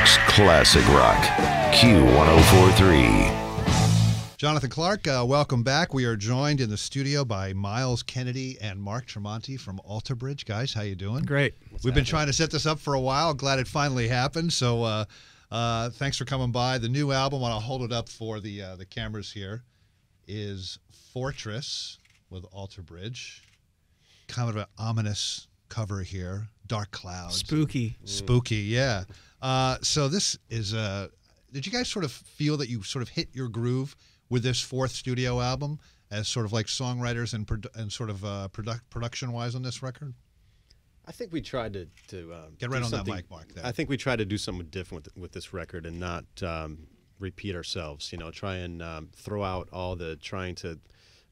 York's classic rock, Q104.3. Jonathan Clark, welcome back. We are joined in the studio by Miles Kennedy and Mark Tremonti from Alter Bridge. Guys, how you doing? Great. We've been trying to set this up for a while. Glad it finally happened. So thanks for coming by. The new album, I'll hold it up for the cameras here, is Fortress with Alter Bridge. Kind of an ominous cover here. Dark clouds. Spooky. Spooky, yeah. So this is, did you guys sort of feel that you sort of hit your groove with this fourth studio album as sort of like songwriters and sort of production-wise on this record? I think we tried to get right on that mic, Mark. I think we tried to do something different with this record and not repeat ourselves. You know, try and throw out all the trying to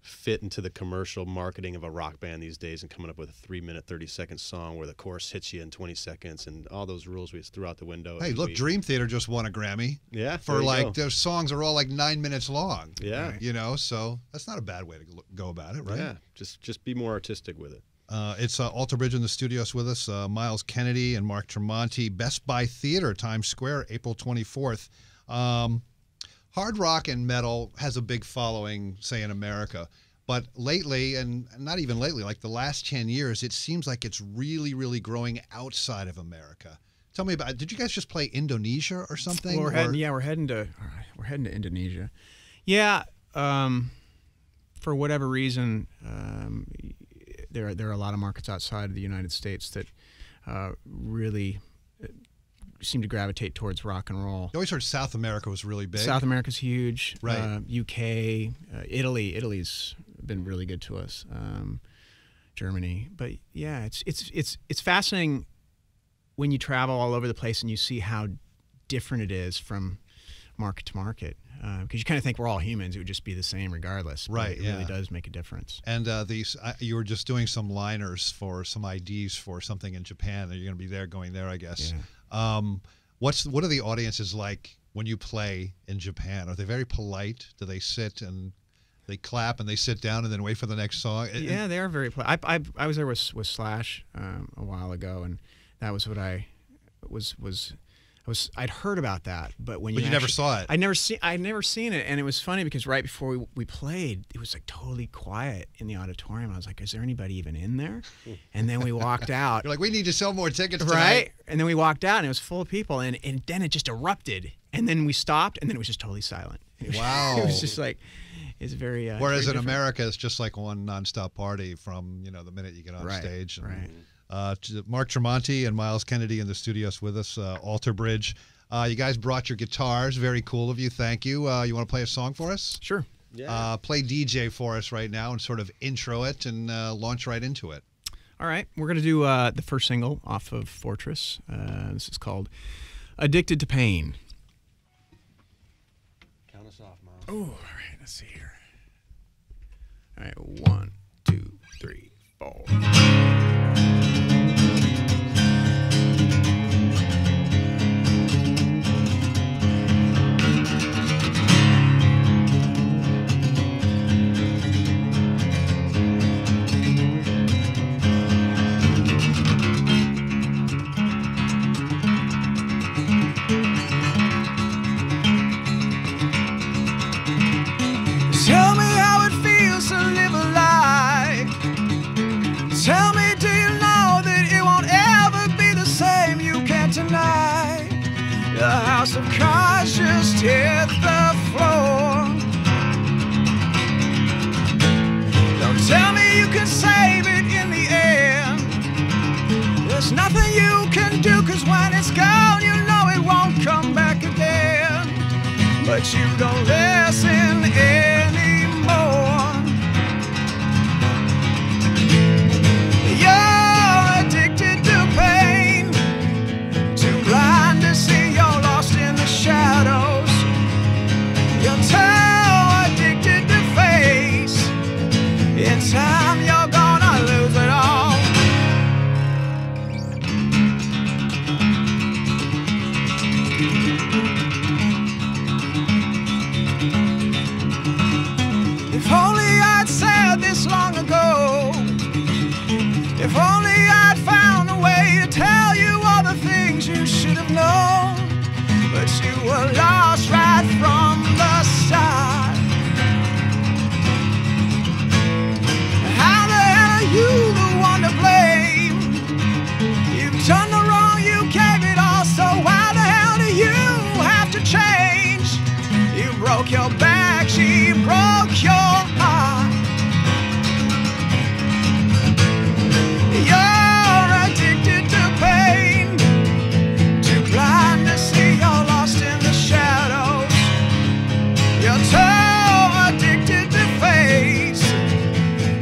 fit into the commercial marketing of a rock band these days and coming up with a 3-minute, 30-second song where the chorus hits you in 20 seconds and all those rules we just threw out the window. Hey, look, Dream Theater just won a Grammy. Yeah, for like their songs are all like 9 minutes long. Yeah, you know, so that's not a bad way to go about it, right? Yeah, just be more artistic with it. It's Alter Bridge in the studios with us. Miles Kennedy and Mark Tremonti. Best Buy Theater, Times Square, April 24th. Hard rock and metal has a big following, say, in America. But lately, and not even lately, like the last 10 years, it seems like it's really, really growing outside of America. Tell me about it. Did you guys just play Indonesia or something? Well, we're heading to Indonesia. Yeah, for whatever reason, there are a lot of markets outside of the United States that really seem to gravitate towards rock and roll. I always heard South America was really big. South America's huge. Right. UK, Italy's been really good to us. Germany, but yeah, it's fascinating when you travel all over the place and you see how different it is from market to market. Because you kind of think we're all humans; it would just be the same regardless. Right. It really does make a difference. And you were just doing some liners for some IDs for something in Japan. You're going to be going there, I guess. Yeah. What are the audiences like when you play in Japan? Are they very polite? Do they sit and they clap and they sit down and then wait for the next song? Yeah, they are very polite. I was there with Slash a while ago, and that was what I'd heard about that, but when you never saw it. I'd never seen it, and it was funny because right before we played, it was like totally quiet in the auditorium. I was like, "Is there anybody even in there?" And then we walked out. You're like, "We need to sell more tickets tonight." Right? And then we walked out, and it was full of people, and then it just erupted, and then we stopped, and then it was just totally silent. Wow! It was just like it's very. Whereas very in America, it's just like one nonstop party from the minute you get on stage. And, right. Mark Tremonti and Miles Kennedy in the studios with us. Alter Bridge. You guys brought your guitars. Very cool of you. Thank you. You want to play a song for us? Sure. Yeah. Play DJ for us right now and sort of intro it and launch right into it. All right. We're going to do the first single off of Fortress. This is called Addicted to Pain. Count us off, Miles. Oh, all right. Let's see here. All right. 1, 2, 3, 4. Tell me how it feels to live a lie. Tell me, do you know that it won't ever be the same? You can't deny. The house of cards just hit the floor. Don't tell me you can save it in the end. There's nothing you can do, 'cause when it's gone, you know it won't come back again. But you don't listen anymore. You're addicted to pain, too blind to see you're lost in the shadows. You're too addicted to face. In time you're gonna lose it all. If only I'd said this long ago. If only I'd found a way to tell you all the things you should have known. were lost right from the start. How the hell are you the one to blame? You've done the wrong, you gave it all, so why the hell do you have to change? You broke your back, she broke your heart. You're addicted to pain, too blind to see you're lost in the shadows. You're too addicted to face.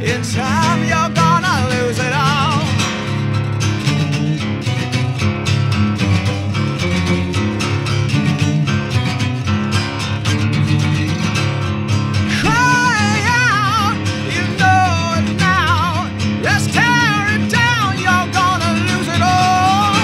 In time you're gonna lose it all. Cry out, you know it now. Let's tear it down, you're gonna lose it all.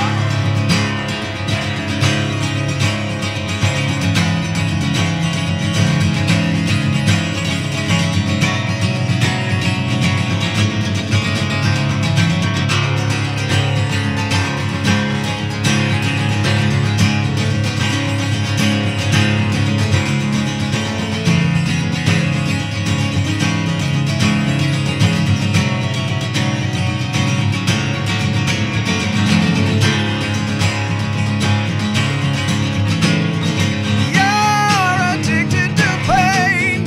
You're addicted to pain,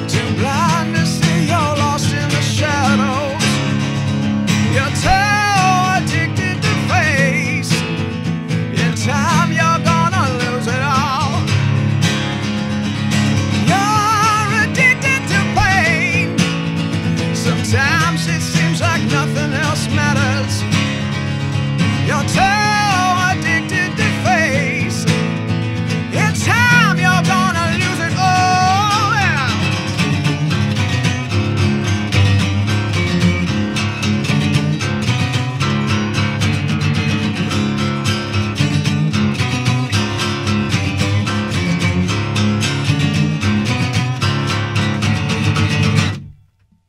too blind to see you're lost in the shadows. You're too addicted to face. In time you're gonna lose it all. You're addicted to pain. Sometimes it seems like nothing else matters. You're too addicted to face. In time you're gonna lose it all. Yeah.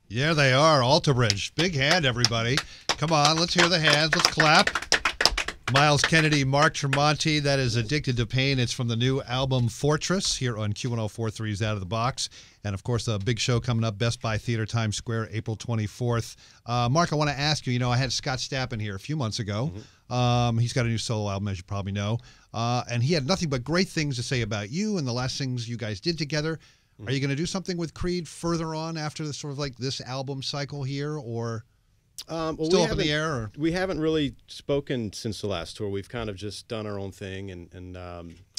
Yeah, they are. Alter Bridge. Big hand, everybody. Come on, let's hear the hands. Let's clap. Miles Kennedy, Mark Tremonti, that is Addicted to Pain. It's from the new album Fortress here on Q104.3's Out of the Box. And, of course, a big show coming up, Best Buy Theater, Times Square, April 24th. Mark, I want to ask you, you know, I had Scott Stapp in here a few months ago. He's got a new solo album, as you probably know. And he had nothing but great things to say about you and the last things you guys did together. Are you going to do something with Creed further on after the sort of like this album cycle here, or Well, still up in the air? Or? We haven't really spoken since the last tour. We've kind of just done our own thing, and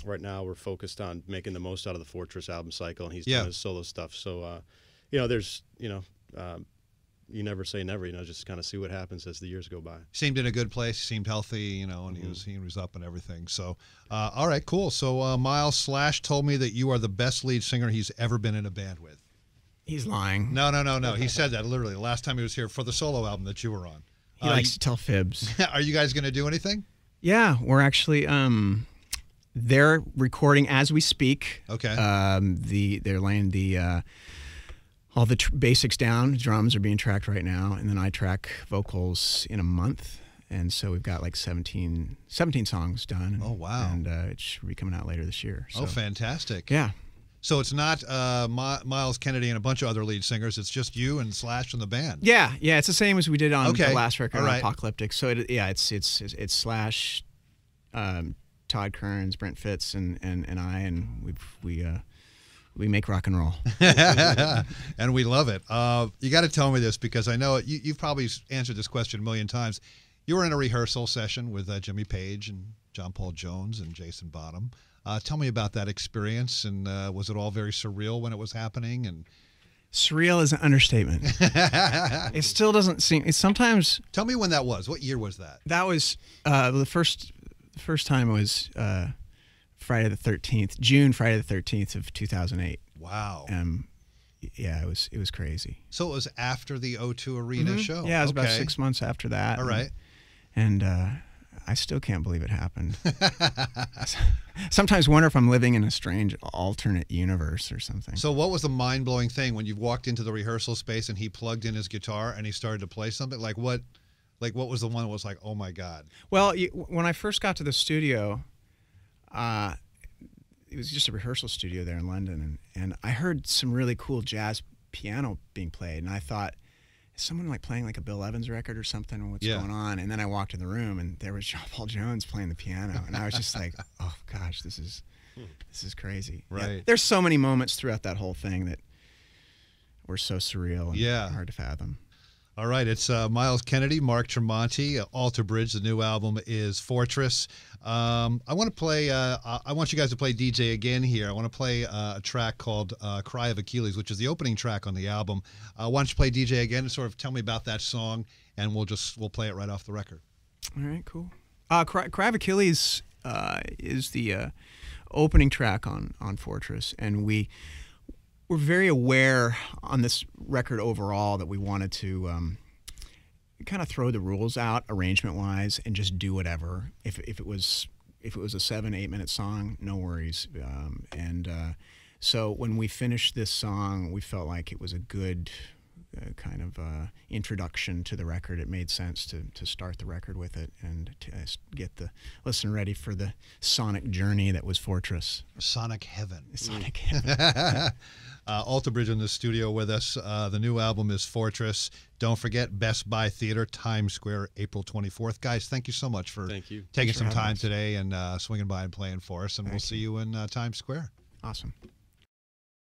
right now we're focused on making the most out of the Fortress album cycle, and he's doing his solo stuff. So, you know, there's, you know, you never say never. You know, just kind of see what happens as the years go by. Seemed in a good place. Seemed healthy, you know, and he was up and everything. So, all right, cool. So, Miles Slash told me that you are the best lead singer he's ever been in a band with. He's lying. No. He said that literally the last time he was here for the solo album that you were on. He likes to tell fibs. Are you guys going to do anything? Yeah, we're actually they're recording as we speak. Okay. They're laying the all the basics down. Drums are being tracked right now, and then I track vocals in a month. And so we've got like 17 songs done. Oh, wow. And it should be coming out later this year. So. Oh, fantastic. Yeah. So it's not Miles Kennedy and a bunch of other lead singers. It's just you and Slash from the band. Yeah. It's the same as we did on the last record, right. Apocalyptic. So it's Slash, Todd Kearns, Brent Fitz, and I, and we make rock and roll. And we love it. You got to tell me this because I know you've probably answered this question a million times. You were in a rehearsal session with Jimmy Page and John Paul Jones and Jason Bonham. Tell me about that experience, and was it all very surreal when it was happening? And surreal is an understatement. It still doesn't seem. It's sometimes. Tell me when that was. What year was that? That was the first time was Friday the 13th, June Friday the 13th of 2008. Wow. Yeah, it was crazy. So it was after the O2 Arena show. Yeah, it was about 6 months after that. All right. And I still can't believe it happened. Sometimes wonder if I'm living in a strange alternate universe or something. So what was the mind-blowing thing when you walked into the rehearsal space and he plugged in his guitar and he started to play something? Like what was the one that was like, oh my God? Well, when I first got to the studio, it was just a rehearsal studio there in London, and I heard some really cool jazz piano being played, and I thought, is someone like playing like a Bill Evans record or something, or what's going on? And then I walked in the room, and there was John Paul Jones playing the piano, and I was just like, oh gosh, this is crazy. Right. Yeah, there's so many moments throughout that whole thing that were so surreal and hard to fathom. All right, it's Miles Kennedy, Mark Tremonti, Alter Bridge. The new album is Fortress. I want to play. I want you guys to play DJ again here. I want to play a track called "Cry of Achilles," which is the opening track on the album. Why don't you play DJ again and sort of tell me about that song, and we'll play it right off the record. All right, cool. Cry of Achilles is the opening track on Fortress, and we're very aware on this record overall that we wanted to kind of throw the rules out arrangement-wise and just do whatever. If it was a 7-8 minute song, no worries. So when we finished this song, we felt like it was a good kind of introduction to the record. It made sense to start the record with it and to get the listener ready for the sonic journey that was Fortress. Sonic Heaven. Sonic Heaven. Alter Bridge in the studio with us. The new album is Fortress. Don't forget, Best Buy Theater, Times Square, April 24th. Guys, thank you so much for taking some time today and swinging by and playing for us. And we'll see you in Times Square. Awesome.